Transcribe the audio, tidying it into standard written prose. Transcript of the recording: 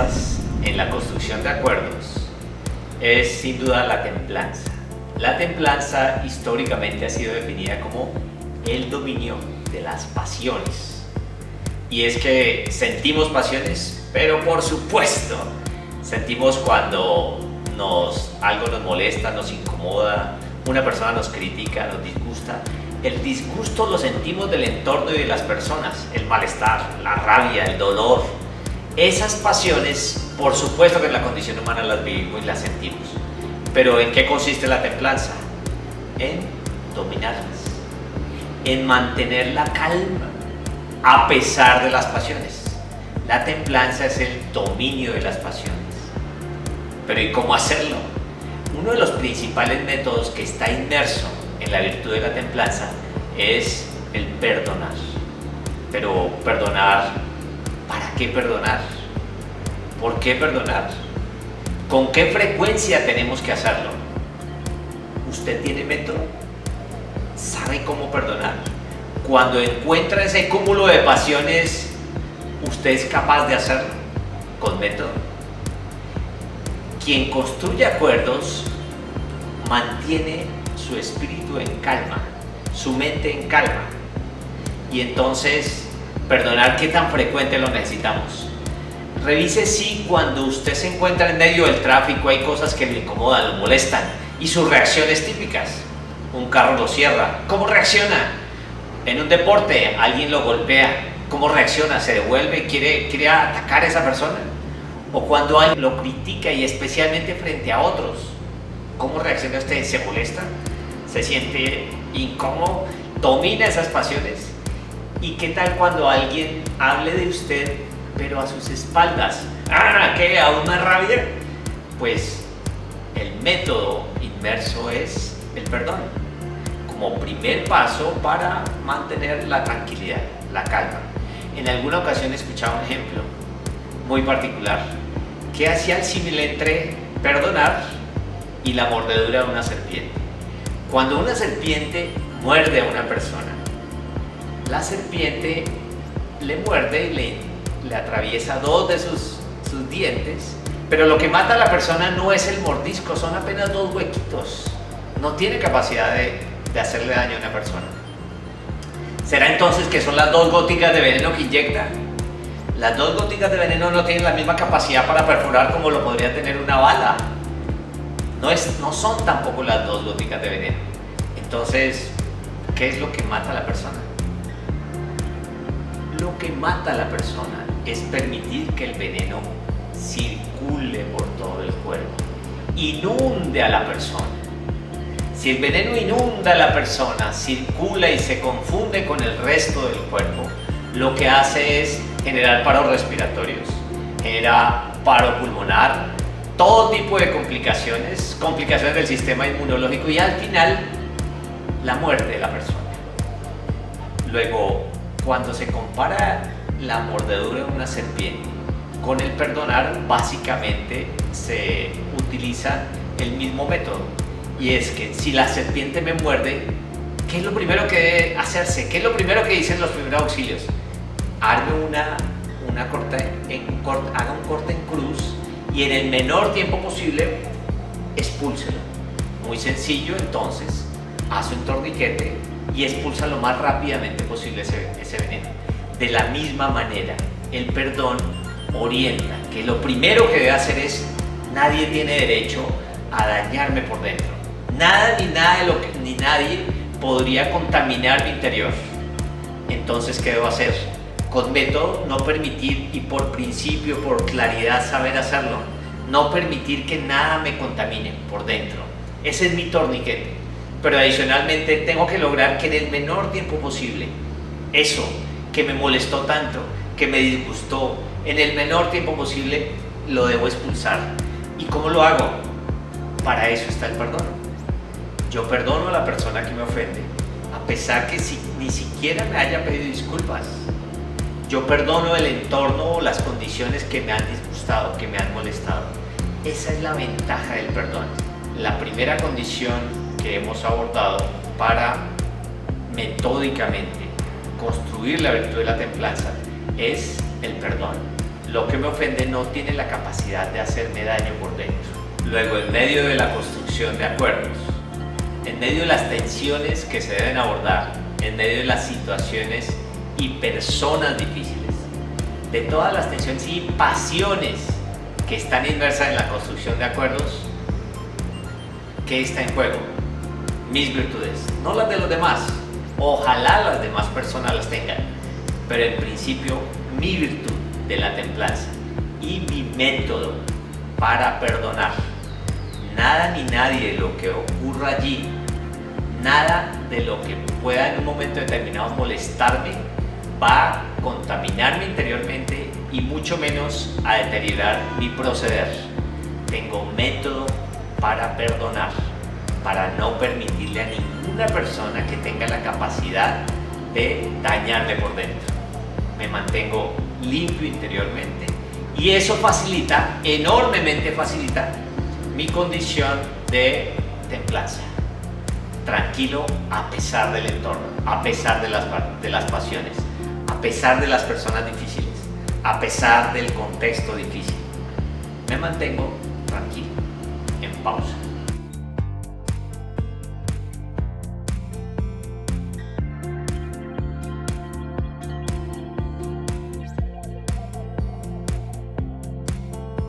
fortalezas en la construcción de acuerdos es sin duda la templanza. La templanza históricamente ha sido definida como el dominio de las pasiones. Y es que sentimos pasiones, pero por supuesto, sentimos cuando algo nos molesta, nos incomoda, una persona nos critica, nos disgusta. El disgusto lo sentimos del entorno y de las personas, el malestar, la rabia, el dolor. Esas pasiones, por supuesto que en la condición humana las vivimos y las sentimos. Pero ¿en qué consiste la templanza? En dominarlas, en mantener la calma a pesar de las pasiones. La templanza es el dominio de las pasiones. Pero ¿y cómo hacerlo? Uno de los principales métodos que está inmerso en la virtud de la templanza es el perdonar. Pero perdonar, ¿para qué perdonar? ¿Por qué perdonar? ¿Con qué frecuencia tenemos que hacerlo? ¿Usted tiene método? ¿Sabe cómo perdonar? Cuando encuentra ese cúmulo de pasiones, ¿usted es capaz de hacerlo con método? Quien construye acuerdos mantiene su espíritu en calma, su mente en calma. Y entonces, perdonar, ¿qué tan frecuente lo necesitamos? Revise si cuando usted se encuentra en medio del tráfico hay cosas que le incomodan, lo molestan, y sus reacciones típicas. Un carro lo cierra, ¿cómo reacciona? En un deporte, alguien lo golpea, ¿cómo reacciona? ¿Se devuelve? ¿Quiere atacar a esa persona? O cuando alguien lo critica y especialmente frente a otros, ¿cómo reacciona usted? ¿Se molesta? ¿Se siente incómodo? ¿Domina esas pasiones? ¿Y qué tal cuando alguien hable de usted pero a sus espaldas? ¿Ah, qué? ¿Aún más rabia? Pues el método inmerso es el perdón, como primer paso para mantener la tranquilidad, la calma. En alguna ocasión he escuchado un ejemplo muy particular que hacía el símil entre perdonar y la mordedura de una serpiente. Cuando una serpiente muerde a una persona, la serpiente le muerde y le atraviesa dos de sus dientes, pero lo que mata a la persona no es el mordisco, son apenas dos huequitos. No tiene capacidad de hacerle daño a una persona. ¿Será entonces que son las dos goticas de veneno que inyecta? Las dos goticas de veneno no tienen la misma capacidad para perforar como lo podría tener una bala. No son tampoco las dos goticas de veneno. Entonces, ¿qué es lo que mata a la persona? Lo que mata a la persona es permitir que el veneno circule por todo el cuerpo, inunde a la persona. Si el veneno inunda a la persona, circula y se confunde con el resto del cuerpo, lo que hace es generar paros respiratorios, genera paro pulmonar, todo tipo de complicaciones del sistema inmunológico y al final la muerte de la persona. Luego, cuando se compara la mordedura de una serpiente con el perdonar, básicamente se utiliza el mismo método. Y es que si la serpiente me muerde, ¿qué es lo primero que debe hacerse? ¿Qué es lo primero que dicen los primeros auxilios? Arme haga un corte en cruz y en el menor tiempo posible expúlselo. Muy sencillo, entonces, hace un torniquete y expulsa lo más rápidamente posible ese veneno. De la misma manera, el perdón orienta que lo primero que debe hacer es: nadie tiene derecho a dañarme por dentro. Nada ni nadie podría contaminar mi interior. Entonces, ¿qué debo hacer? Con método, no permitir, y por principio, por claridad, saber hacerlo, no permitir que nada me contamine por dentro. Ese es mi torniquete. Pero adicionalmente tengo que lograr que en el menor tiempo posible, eso que me molestó tanto, que me disgustó, en el menor tiempo posible lo debo expulsar. ¿Y cómo lo hago? Para eso está el perdón. Yo perdono a la persona que me ofende, a pesar que ni siquiera me haya pedido disculpas. Yo perdono el entorno o las condiciones que me han disgustado, que me han molestado. Esa es la ventaja del perdón. La primera condición que hemos abordado para metódicamente construir la virtud de la templanza es el perdón. lo que me ofende no tiene la capacidad de hacerme daño por dentro. Luego, en medio de la construcción de acuerdos, en medio de las tensiones que se deben abordar, en medio de las situaciones y personas difíciles, de todas las tensiones y pasiones que están inmersas en la construcción de acuerdos, ¿qué está en juego? Mis virtudes, no las de los demás. Ojalá las demás personas las tengan, pero en principio mi virtud de la templanza y mi método para perdonar. Nada ni nadie de lo que ocurra allí, nada de lo que pueda en un momento determinado molestarme, va a contaminarme interiormente y mucho menos a deteriorar mi proceder. Tengo método para perdonar, para no permitirle a ninguna persona que tenga la capacidad de dañarle por dentro. Me mantengo limpio interiormente y eso facilita, enormemente facilita, mi condición de templanza. Tranquilo a pesar del entorno, a pesar de las pasiones, a pesar de las personas difíciles, a pesar del contexto difícil. Me mantengo tranquilo, en pausa.